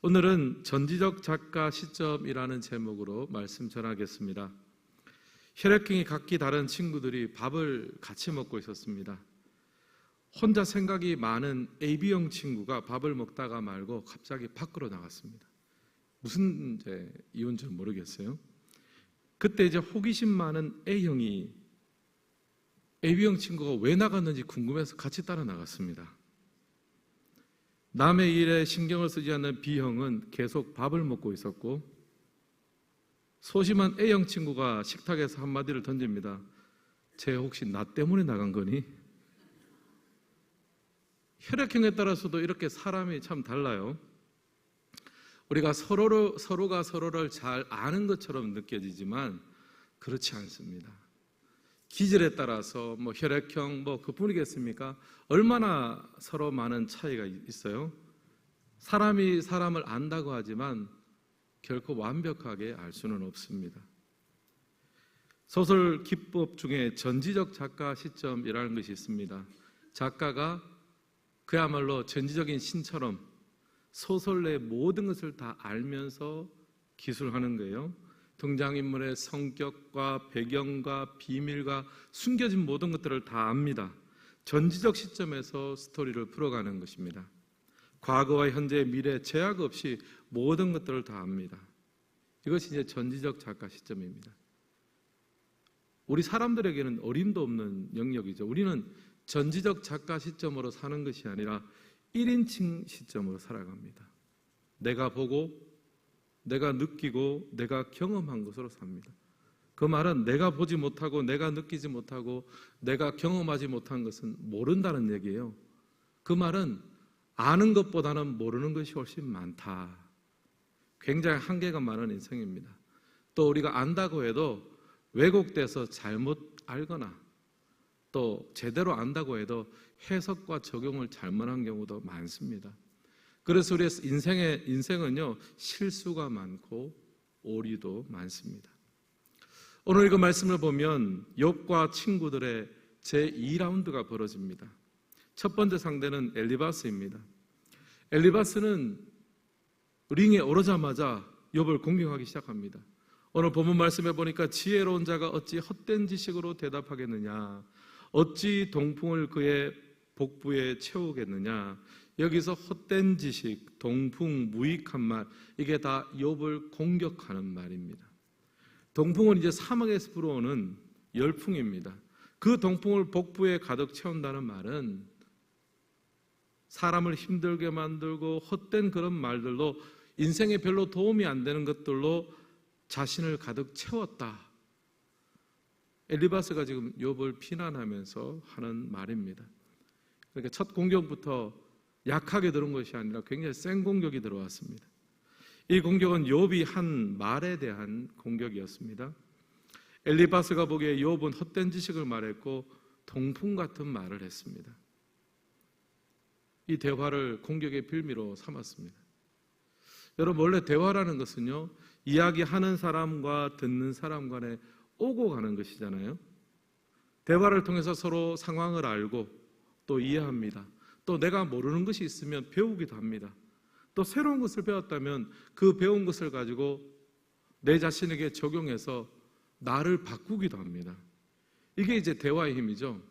오늘은 전지적 작가 시점이라는 제목으로 말씀 전하겠습니다. 혈액형이 각기 다른 친구들이 밥을 같이 먹고 있었습니다. 혼자 생각이 많은 AB형 친구가 밥을 먹다가 말고 갑자기 밖으로 나갔습니다. 무슨 이유인지 모르겠어요. 그때 이제 호기심 많은 A형이 AB형 친구가 왜 나갔는지 궁금해서 같이 따라 나갔습니다. 남의 일에 신경을 쓰지 않는 B형은 계속 밥을 먹고 있었고, 소심한 A형 친구가 식탁에서 한마디를 던집니다. 쟤 혹시 나 때문에 나간 거니? 혈액형에 따라서도 이렇게 사람이 참 달라요. 우리가 서로가 서로를 잘 아는 것처럼 느껴지지만 그렇지 않습니다. 기질에 따라서 혈액형 그뿐이겠습니까? 얼마나 서로 많은 차이가 있어요. 사람이 사람을 안다고 하지만 결코 완벽하게 알 수는 없습니다. 소설 기법 중에 전지적 작가 시점이라는 것이 있습니다. 작가가 그야말로 전지적인 신처럼 소설 내 모든 것을 다 알면서 기술하는 거예요. 등장인물의 성격과 배경과 비밀과 숨겨진 모든 것들을 다 압니다. 전지적 시점에서 스토리를 풀어가는 것입니다. 과거와 현재, 미래, 제약 없이 모든 것들을 다 압니다. 이것이 이제 전지적 작가 시점입니다. 우리 사람들에게는 어림도 없는 영역이죠. 우리는 전지적 작가 시점으로 사는 것이 아니라 1인칭 시점으로 살아갑니다. 내가 보고, 내가 느끼고, 내가 경험한 것으로 삽니다. 그 말은 내가 보지 못하고, 내가 느끼지 못하고, 내가 경험하지 못한 것은 모른다는 얘기예요. 그 말은 아는 것보다는 모르는 것이 훨씬 많다. 굉장히 한계가 많은 인생입니다. 또 우리가 안다고 해도 왜곡돼서 잘못 알거나 또 제대로 안다고 해도 해석과 적용을 잘못한 경우도 많습니다. 그래서 우리 인생은요, 실수가 많고 오류도 많습니다. 오늘 이거 말씀을 보면 욥과 친구들의 제2라운드가 벌어집니다. 첫 번째 상대는 엘리바스입니다. 엘리바스는 링에 오르자마자 욥을 공격하기 시작합니다. 오늘 본문 말씀해 보니까 지혜로운 자가 어찌 헛된 지식으로 대답하겠느냐, 어찌 동풍을 그의 복부에 채우겠느냐. 여기서 헛된 지식, 동풍, 무익한 말, 이게 다 욥을 공격하는 말입니다. 동풍은 이제 사막에서 불어오는 열풍입니다. 그 동풍을 복부에 가득 채운다는 말은 사람을 힘들게 만들고 헛된 그런 말들로, 인생에 별로 도움이 안 되는 것들로 자신을 가득 채웠다. 엘리바스가 지금 욥을 비난하면서 하는 말입니다. 그러니까 첫 공격부터 약하게 들은 것이 아니라 굉장히 센 공격이 들어왔습니다. 이 공격은 욥이 한 말에 대한 공격이었습니다. 엘리바스가 보기에 욥은 헛된 지식을 말했고 동풍 같은 말을 했습니다. 이 대화를 공격의 빌미로 삼았습니다. 여러분, 원래 대화라는 것은요, 이야기하는 사람과 듣는 사람 간에 오고 가는 것이잖아요. 대화를 통해서 서로 상황을 알고 또 이해합니다. 또 내가 모르는 것이 있으면 배우기도 합니다. 또 새로운 것을 배웠다면 그 배운 것을 가지고 내 자신에게 적용해서 나를 바꾸기도 합니다. 이게 이제 대화의 힘이죠.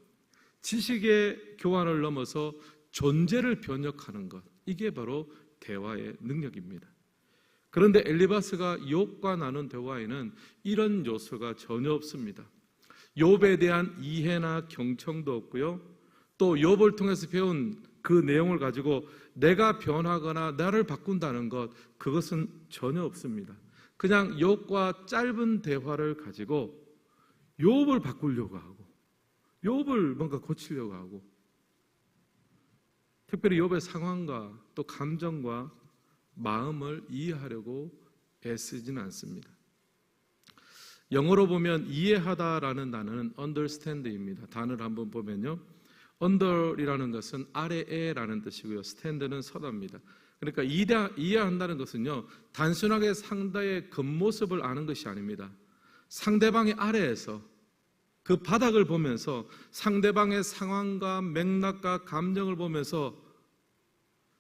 지식의 교환을 넘어서 존재를 변혁하는 것, 이게 바로 대화의 능력입니다. 그런데 엘리바스가 욥과 나눈 대화에는 이런 요소가 전혀 없습니다. 욥에 대한 이해나 경청도 없고요, 또 욥을 통해서 배운 그 내용을 가지고 내가 변하거나 나를 바꾼다는 것, 그것은 전혀 없습니다. 그냥 욥과 짧은 대화를 가지고 욥을 바꾸려고 하고 욥을 뭔가 고치려고 하고, 특별히 욥의 상황과 또 감정과 마음을 이해하려고 애쓰지는 않습니다. 영어로 보면 이해하다라는 단어는 understand입니다. 단어를 한번 보면요, under이라는 것은 아래에라는 뜻이고요, stand는 서다입니다. 그러니까 이해한다는 것은요, 단순하게 상대의 겉모습을 아는 것이 아닙니다. 상대방의 아래에서 그 바닥을 보면서 상대방의 상황과 맥락과 감정을 보면서,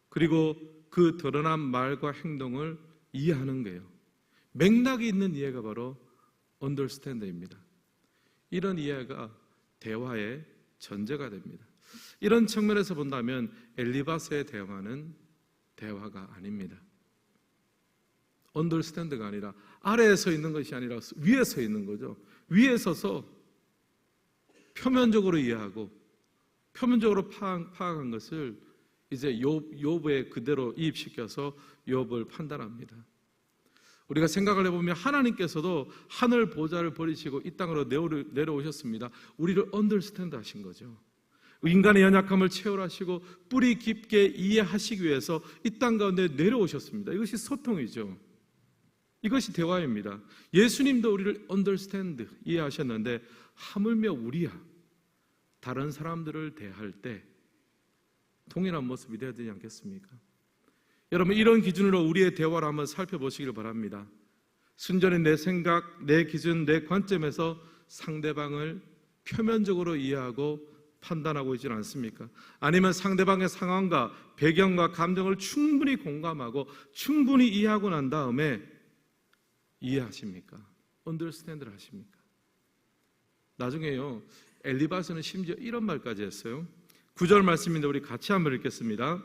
그리고 그 드러난 말과 행동을 이해하는 거예요. 맥락이 있는 이해가 바로 understand입니다. 이런 이해가 대화의 전제가 됩니다. 이런 측면에서 본다면 엘리바스의 대화는 대화가 아닙니다. understand가 아니라 아래에 서 있는 것이 아니라 위에 서 있는 거죠. 위에 서서 표면적으로 이해하고 표면적으로 파악한 것을 이제 욥에 그대로 이입시켜서 욥을 판단합니다. 우리가 생각을 해보면 하나님께서도 하늘 보좌를 버리시고 이 땅으로 내려오셨습니다. 우리를 understand 하신 거죠. 인간의 연약함을 체험하시고 뿌리 깊게 이해하시기 위해서 이 땅 가운데 내려오셨습니다. 이것이 소통이죠. 이것이 대화입니다. 예수님도 우리를 understand, 이해하셨는데 하물며 우리야 다른 사람들을 대할 때 동일한 모습이 되어야 되지 않겠습니까? 여러분, 이런 기준으로 우리의 대화를 한번 살펴보시길 바랍니다. 순전히 내 생각, 내 기준, 내 관점에서 상대방을 표면적으로 이해하고 판단하고 있지는 않습니까? 아니면 상대방의 상황과 배경과 감정을 충분히 공감하고 충분히 이해하고 난 다음에 이해하십니까? understand를 하십니까? 나중에요, 엘리바스는 심지어 이런 말까지 했어요. 9절 말씀인데 우리 같이 한번 읽겠습니다.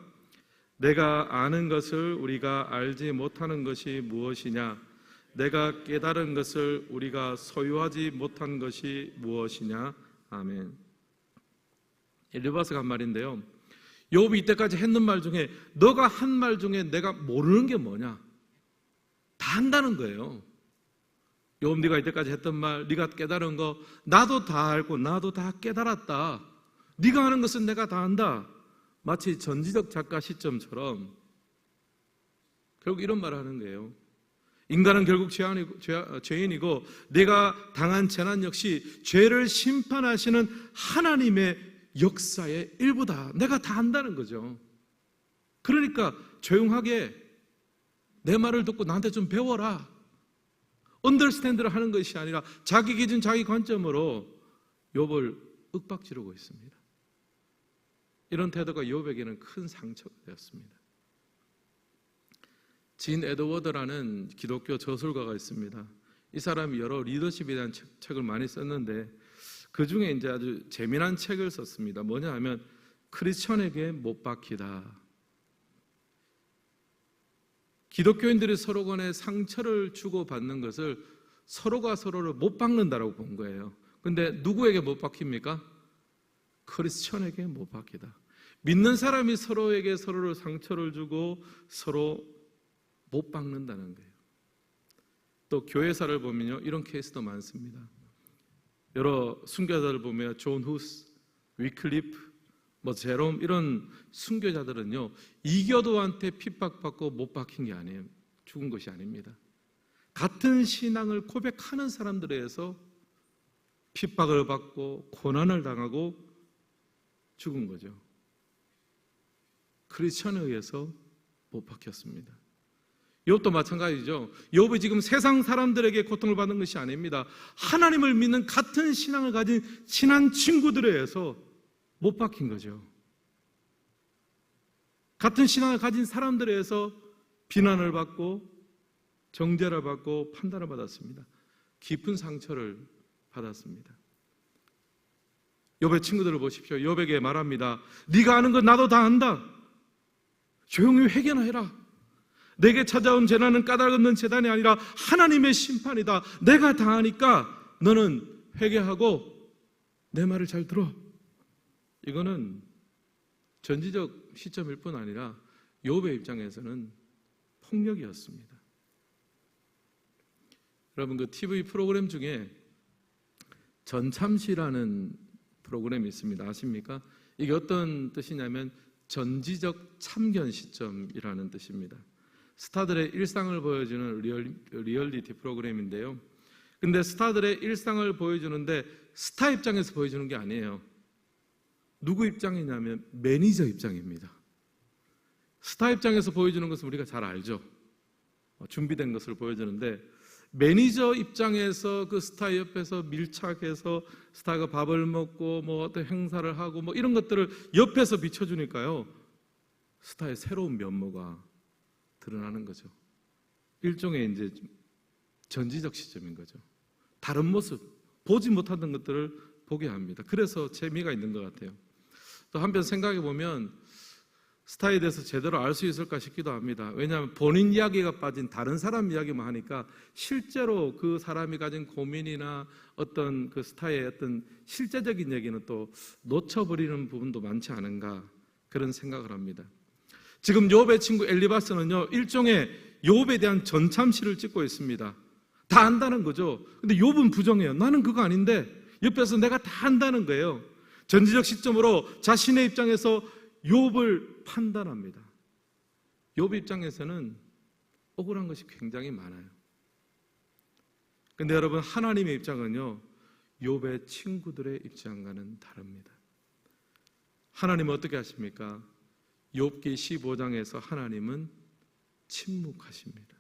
내가 아는 것을 우리가 알지 못하는 것이 무엇이냐? 내가 깨달은 것을 우리가 소유하지 못한 것이 무엇이냐? 아멘. 엘리바스가 한 말인데요, 욥이 이때까지 했는 말 중에 너가 한 말 중에 내가 모르는 게 뭐냐? 다 한다는 거예요. 욥, 네가 이때까지 했던 말, 네가 깨달은 거 나도 다 알고 나도 다 깨달았다. 네가 하는 것은 내가 다 안다. 마치 전지적 작가 시점처럼 결국 이런 말을 하는 거예요. 인간은 결국 죄인이고 내가 당한 재난 역시 죄를 심판하시는 하나님의 역사의 일부다. 내가 다 안다는 거죠. 그러니까 조용하게 내 말을 듣고 나한테 좀 배워라. 언더스탠드를 하는 것이 아니라 자기 기준, 자기 관점으로 욥을 윽박지르고 있습니다. 이런 태도가 욥에게는 큰 상처가 되었습니다. 진 에드워드라는 기독교 저술가가 있습니다. 이 사람이 여러 리더십에 대한 책을 많이 썼는데 그 중에 이제 아주 재미난 책을 썼습니다. 뭐냐 하면 크리스천에게 못 박히다. 기독교인들이 서로 간에 상처를 주고받는 것을 서로가 서로를 못 박는다라고 본 거예요. 근데 누구에게 못 박힙니까? 크리스천에게 못 박히다. 믿는 사람이 서로에게 서로를 상처를 주고 서로 못 박는다는 거예요. 또 교회사를 보면요, 이런 케이스도 많습니다. 여러 순교자들 보면 존 후스, 위클리프, 제롬 이런 순교자들은요, 이교도한테 핍박받고 못 박힌 게 아니에요. 죽은 것이 아닙니다. 같은 신앙을 고백하는 사람들에 의해서 핍박을 받고 고난을 당하고 죽은 거죠. 크리스천에 의해서 못 박혔습니다. 욥도 마찬가지죠. 욥이 지금 세상 사람들에게 고통을 받는 것이 아닙니다. 하나님을 믿는 같은 신앙을 가진 친한 친구들에 의해서 못 박힌 거죠. 같은 신앙을 가진 사람들에 의해서 비난을 받고 정죄를 받고 판단을 받았습니다. 깊은 상처를 받았습니다. 욥의 친구들을 보십시오. 욥에게 말합니다. 네가 아는 건 나도 다 안다. 조용히 회개나 해라. 내게 찾아온 재난은 까닭없는 재난이 아니라 하나님의 심판이다. 내가 다 아니까 너는 회개하고 내 말을 잘 들어. 이거는 전지적 시점일 뿐 아니라 욥의 입장에서는 폭력이었습니다. 여러분, 그 TV 프로그램 중에 전참시라는 프로그램이 있습니다. 아십니까? 이게 어떤 뜻이냐면 전지적 참견 시점이라는 뜻입니다. 스타들의 일상을 보여주는 리얼리티 프로그램인데요. 근데 스타들의 일상을 보여주는데 스타 입장에서 보여주는 게 아니에요. 누구 입장이냐면 매니저 입장입니다. 스타 입장에서 보여주는 것은 우리가 잘 알죠. 준비된 것을 보여주는데 매니저 입장에서 그 스타 옆에서 밀착해서 스타가 밥을 먹고 어떤 행사를 하고 이런 것들을 옆에서 비춰주니까요, 스타의 새로운 면모가 드러나는 거죠. 일종의 이제 전지적 시점인 거죠. 다른 모습, 보지 못하던 것들을 보게 합니다. 그래서 재미가 있는 것 같아요. 또 한편 생각해 보면 스타에 대해서 제대로 알 수 있을까 싶기도 합니다. 왜냐하면 본인 이야기가 빠진 다른 사람 이야기만 하니까 실제로 그 사람이 가진 고민이나 어떤 그 스타의 어떤 실제적인 얘기는 또 놓쳐버리는 부분도 많지 않은가, 그런 생각을 합니다. 지금 욥의 친구 엘리바스는요, 일종의 욥에 대한 전참시를 찍고 있습니다. 다 안다는 거죠. 근데 욥은 부정해요. 나는 그거 아닌데, 옆에서 내가 다 안다는 거예요. 전지적 시점으로 자신의 입장에서 욥을 판단합니다. 욥 입장에서는 억울한 것이 굉장히 많아요. 근데 여러분, 하나님의 입장은요, 욥의 친구들의 입장과는 다릅니다. 하나님은 어떻게 하십니까? 욥기 15장에서 하나님은 침묵하십니다.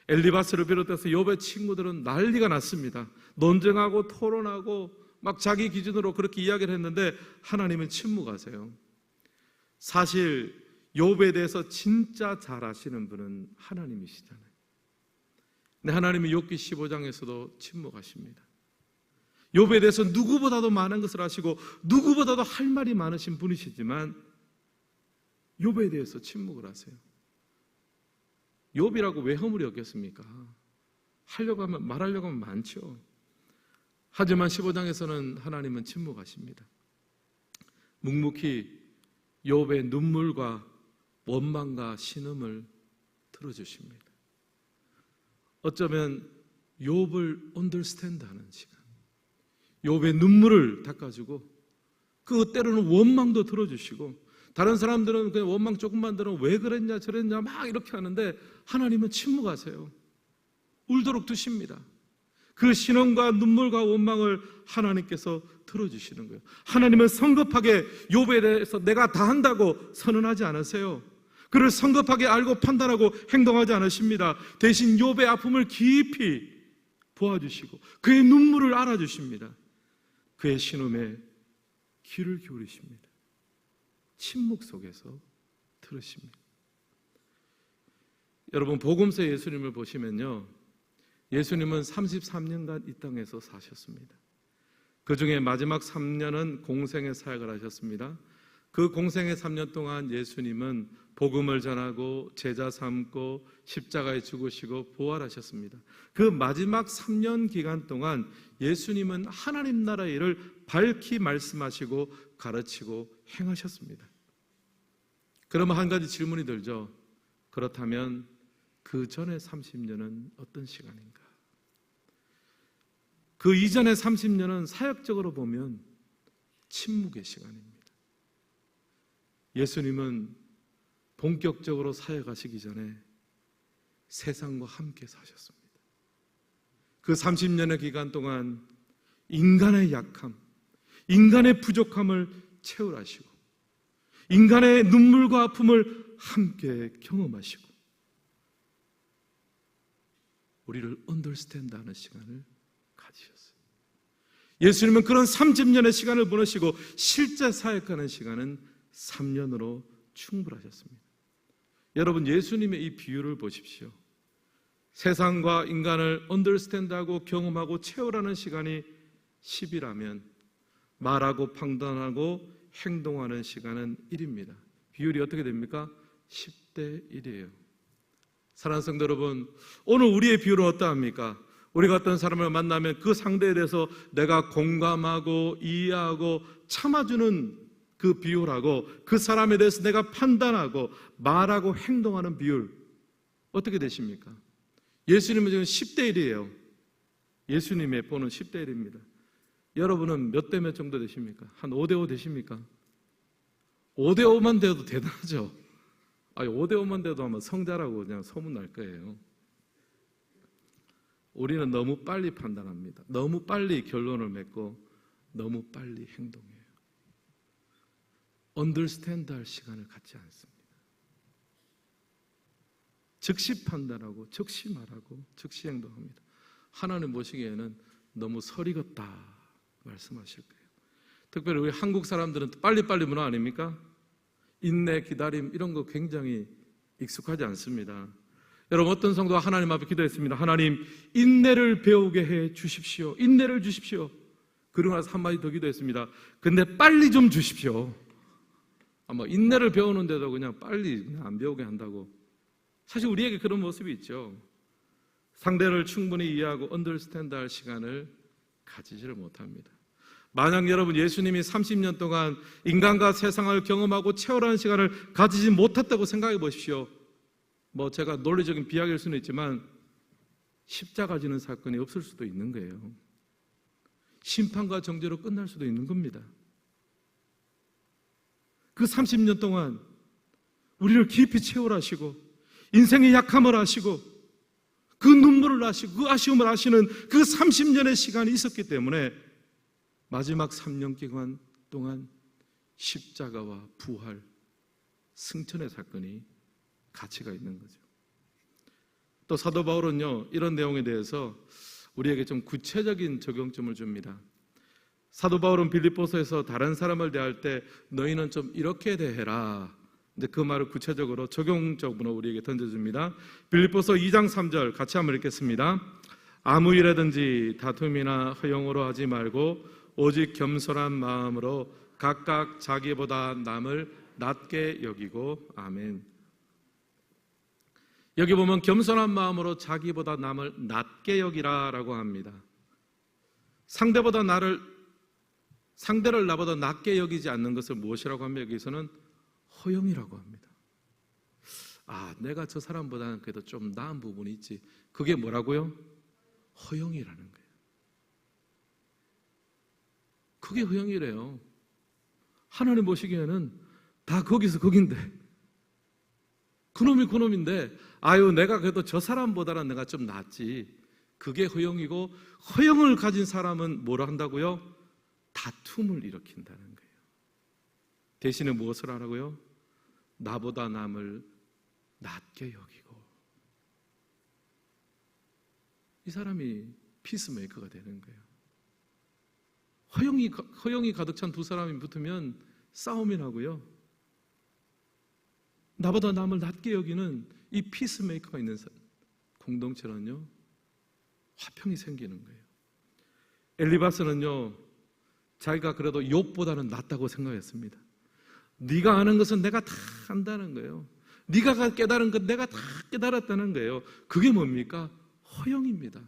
엘리바스를 비롯해서 욥의 친구들은 난리가 났습니다. 논쟁하고 토론하고 막 자기 기준으로 그렇게 이야기를 했는데 하나님은 침묵하세요. 사실 욥에 대해서 진짜 잘 아시는 분은 하나님이시잖아요. 근데 하나님은 욥기 15장에서도 침묵하십니다. 욥에 대해서 누구보다도 많은 것을 아시고 누구보다도 할 말이 많으신 분이시지만 욥에 대해서 침묵을 하세요. 욥이라고 왜 허물이 없겠습니까? 하려고 하면, 말하려고 하면 많죠. 하지만 15장에서는 하나님은 침묵하십니다. 묵묵히 욥의 눈물과 원망과 신음을 들어주십니다. 어쩌면 욥을 언더스탠드하는 시간, 욥의 눈물을 닦아주고 그 때로는 원망도 들어주시고, 다른 사람들은 그냥 원망 조금만 들으면 왜 그랬냐 저랬냐 막 이렇게 하는데 하나님은 침묵하세요. 울도록 두십니다. 그 신음과 눈물과 원망을 하나님께서 들어주시는 거예요. 하나님은 성급하게 욥에 대해서 내가 다 한다고 선언하지 않으세요. 그를 성급하게 알고 판단하고 행동하지 않으십니다. 대신 욥의 아픔을 깊이 보아주시고 그의 눈물을 알아주십니다. 그의 신음에 귀를 기울이십니다. 침묵 속에서 들으십니다. 여러분, 복음서 예수님을 보시면요, 예수님은 33년간 이 땅에서 사셨습니다. 그 중에 마지막 3년은 공생의 사역을 하셨습니다. 그 공생의 3년 동안 예수님은 복음을 전하고 제자 삼고 십자가에 죽으시고 부활하셨습니다. 그 마지막 3년 기간 동안 예수님은 하나님 나라의 일을 밝히 말씀하시고 가르치고 행하셨습니다. 그러면 한 가지 질문이 들죠. 그렇다면 그 전에 30년은 어떤 시간인가? 그 이전의 30년은 사역적으로 보면 침묵의 시간입니다. 예수님은 본격적으로 사역하시기 전에 세상과 함께 사셨습니다. 그 30년의 기간 동안 인간의 약함, 인간의 부족함을 채울하시고 인간의 눈물과 아픔을 함께 경험하시고 우리를 언더스탠드하는 시간을 가지셨어요. 예수님은 그런 30년의 시간을 보내시고 실제 사역하는 시간은 3년으로 충분하셨습니다. 여러분, 예수님의 이 비유를 보십시오. 세상과 인간을 언더스탠드하고 경험하고 채우라는 시간이 10이라면 말하고 판단하고 행동하는 시간은 1입니다. 비율이 어떻게 됩니까? 10대 1이에요. 사랑하는 성도 여러분, 오늘 우리의 비율은 어떠합니까? 우리가 어떤 사람을 만나면 그 상대에 대해서 내가 공감하고 이해하고 참아주는 그 비율하고 그 사람에 대해서 내가 판단하고 말하고 행동하는 비율 어떻게 되십니까? 예수님은 지금 10대 1이에요. 예수님의 보는 10대 1입니다. 여러분은 몇 대 몇 정도 되십니까? 한 5대 5 되십니까? 5대 5만 돼도 대단하죠. 5대 5만 돼도 아마 성자라고 그냥 소문날 거예요. 우리는 너무 빨리 판단합니다. 너무 빨리 결론을 맺고 너무 빨리 행동해요. 언더스탠드 할 시간을 갖지 않습니다. 즉시 판단하고 즉시 말하고 즉시 행동합니다. 하나님 보시기에는 너무 설익었다 말씀하실 거예요. 특별히 우리 한국 사람들은 빨리빨리 문화 아닙니까? 인내, 기다림 이런 거 굉장히 익숙하지 않습니다. 여러분, 어떤 성도가 하나님 앞에 기도했습니다. 하나님, 인내를 배우게 해 주십시오. 인내를 주십시오. 그러고 나서 한마디 더 기도했습니다. 근데 빨리 좀 주십시오. 인내를 배우는데도 그냥 빨리 안 배우게 한다고. 사실 우리에게 그런 모습이 있죠. 상대를 충분히 이해하고 언더스탠드 할 시간을 가지지를 못합니다. 만약 여러분 예수님이 30년 동안 인간과 세상을 경험하고 체험하는 시간을 가지지 못했다고 생각해 보십시오. 제가 논리적인 비약일 수는 있지만 십자가 지는 사건이 없을 수도 있는 거예요. 심판과 정죄로 끝날 수도 있는 겁니다. 그 30년 동안 우리를 깊이 체험하시고 인생의 약함을 아시고 그 눈물을 아시고 그 아쉬움을 아시는 그 30년의 시간이 있었기 때문에 마지막 3년 기간 동안 십자가와 부활, 승천의 사건이 가치가 있는 거죠. 또 사도 바울은요, 이런 내용에 대해서 우리에게 좀 구체적인 적용점을 줍니다. 사도 바울은 빌립보서에서 다른 사람을 대할 때 너희는 좀 이렇게 대해라. 근데 그 말을 구체적으로 적용적으로 우리에게 던져줍니다. 빌립보서 2장 3절 같이 한번 읽겠습니다. 아무 일이든지 다툼이나 허용으로 하지 말고 오직 겸손한 마음으로 각각 자기보다 남을 낮게 여기고. 아멘. 여기 보면 겸손한 마음으로 자기보다 남을 낮게 여기라라고 합니다. 상대를 나보다 낮게 여기지 않는 것을 무엇이라고 하면 여기서는 허용이라고 합니다. 내가 저 사람보다는 그래도 좀 나은 부분이 있지. 그게 뭐라고요? 허용이라는 거예요. 그게 허용이래요. 하나님 보시기에는 다 거기서 거긴데, 그놈이 그놈인데 내가 그래도 저 사람보다는 내가 좀 낫지. 그게 허용이고, 허용을 가진 사람은 뭐라 한다고요? 다툼을 일으킨다는 거예요. 대신에 무엇을 하라고요? 나보다 남을 낮게 여기고. 이 사람이 피스메이커가 되는 거예요. 허용이 가득 찬 두 사람이 붙으면 싸움이 나고요. 나보다 남을 낮게 여기는 이 피스메이커가 있는 공동체는요, 화평이 생기는 거예요. 엘리바스는요, 자기가 그래도 욥보다는 낫다고 생각했습니다. 네가 아는 것은 내가 다 안다는 거예요. 네가 깨달은 것 내가 다 깨달았다는 거예요. 그게 뭡니까? 허용입니다.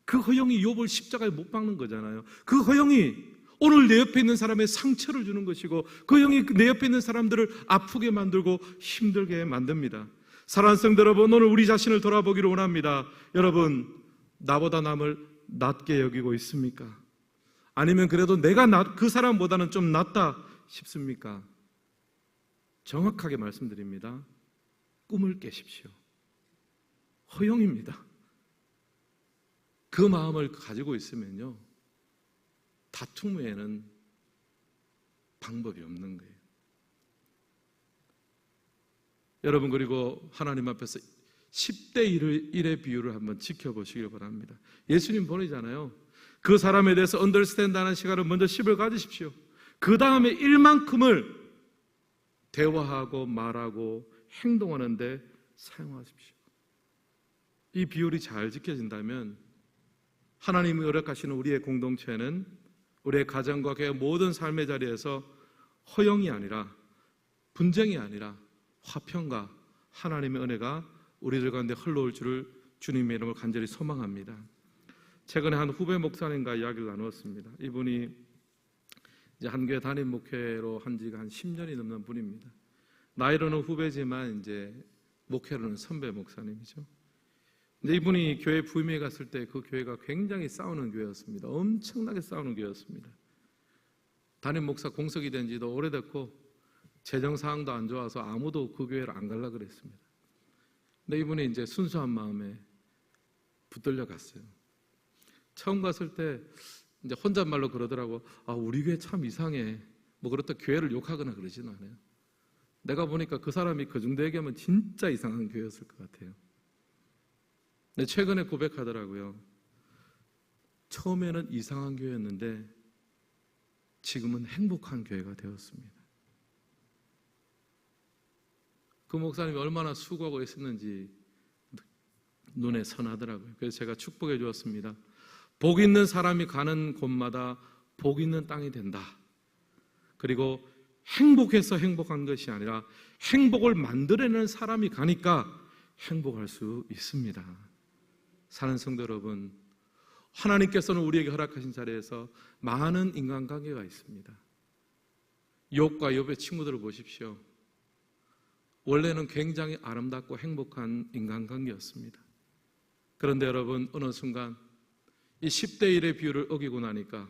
그 허용이 욥을 십자가에 못 박는 거잖아요. 그 허용이 오늘 내 옆에 있는 사람의 상처를 주는 것이고, 그 허용이 내 옆에 있는 사람들을 아프게 만들고 힘들게 만듭니다. 사랑하는 성도 여러분, 오늘 우리 자신을 돌아보기를 원합니다. 여러분, 나보다 남을 낮게 여기고 있습니까? 아니면 그래도 내가 그 사람보다는 좀 낫다 싶습니까? 정확하게 말씀드립니다. 꿈을 깨십시오. 허용입니다. 그 마음을 가지고 있으면요, 다툼 외에는 방법이 없는 거예요. 여러분, 그리고 하나님 앞에서 10대 1의 비율을 한번 지켜보시길 바랍니다. 예수님 보내잖아요. 그 사람에 대해서 언더스탠드하는 시간을 먼저 10을 가지십시오. 그 다음에 1만큼을 대화하고 말하고 행동하는데 사용하십시오. 이 비율이 잘 지켜진다면 하나님이 허락하시는 우리의 공동체는 우리의 가정과 교회 모든 삶의 자리에서 허용이 아니라, 분쟁이 아니라 화평과 하나님의 은혜가 우리들 가운데 흘러올 줄을 주님의 이름으로 간절히 소망합니다. 최근에 한 후배 목사님과 이야기를 나누었습니다. 이분이 이제 한 교회 담임 목회로 한 지가 한 10년이 넘는 분입니다. 나이로는 후배지만 이제 목회로는 선배 목사님이죠. 근데 이분이 교회 부임해 갔을 때 그 교회가 굉장히 싸우는 교회였습니다. 엄청나게 싸우는 교회였습니다. 담임 목사 공석이 된 지도 오래됐고 재정 상황도 안 좋아서 아무도 그 교회를 안 가려고 그랬습니다. 근데 이분이 이제 순수한 마음에 붙들려 갔어요. 처음 갔을 때 이제 혼잣말로 그러더라고. 우리 교회 참 이상해. 그렇다 교회를 욕하거나 그러지는 않아요. 내가 보니까 그 사람이 그 정도 얘기하면 진짜 이상한 교회였을 것 같아요. 근데 최근에 고백하더라고요. 처음에는 이상한 교회였는데 지금은 행복한 교회가 되었습니다. 그 목사님이 얼마나 수고하고 있었는지 눈에 선하더라고요. 그래서 제가 축복해 주었습니다. 복 있는 사람이 가는 곳마다 복 있는 땅이 된다. 그리고 행복해서 행복한 것이 아니라 행복을 만들어내는 사람이 가니까 행복할 수 있습니다. 사는 성도 여러분, 하나님께서는 우리에게 허락하신 자리에서 많은 인간관계가 있습니다. 욥과 욥의 친구들을 보십시오. 원래는 굉장히 아름답고 행복한 인간관계였습니다. 그런데 여러분, 어느 순간 이 10대 1의 비율을 어기고 나니까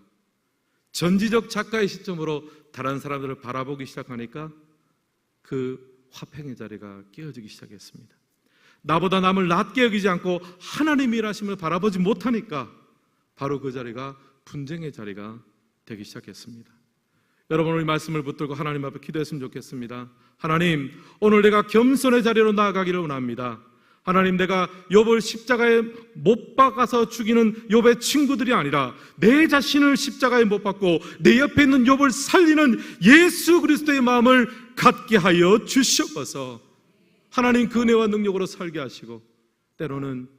전지적 작가의 시점으로 다른 사람들을 바라보기 시작하니까 그 화평의 자리가 깨어지기 시작했습니다. 나보다 남을 낮게 여기지 않고 하나님의 일하심을 바라보지 못하니까 바로 그 자리가 분쟁의 자리가 되기 시작했습니다. 여러분, 우리 말씀을 붙들고 하나님 앞에 기도했으면 좋겠습니다. 하나님, 오늘 내가 겸손의 자리로 나아가기를 원합니다. 하나님, 내가 욥을 십자가에 못 박아서 죽이는 욥의 친구들이 아니라 내 자신을 십자가에 못 박고 내 옆에 있는 욥을 살리는 예수 그리스도의 마음을 갖게 하여 주시옵소서. 하나님, 그 은혜와 능력으로 살게 하시고 때로는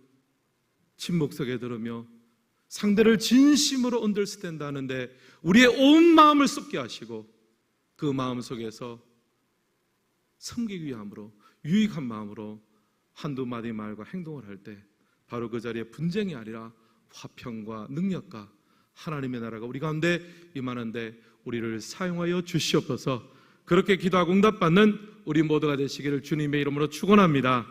침묵 속에 들으며 상대를 진심으로 언더스탠드 하는데 우리의 온 마음을 쏟게 하시고 그 마음 속에서 섬기기 위함으로 유익한 마음으로 한두 마디 말과 행동을 할 때 바로 그 자리에 분쟁이 아니라 화평과 능력과 하나님의 나라가 우리 가운데 임하는데 우리를 사용하여 주시옵소서. 그렇게 기도하고 응답받는 우리 모두가 되시기를 주님의 이름으로 축원합니다.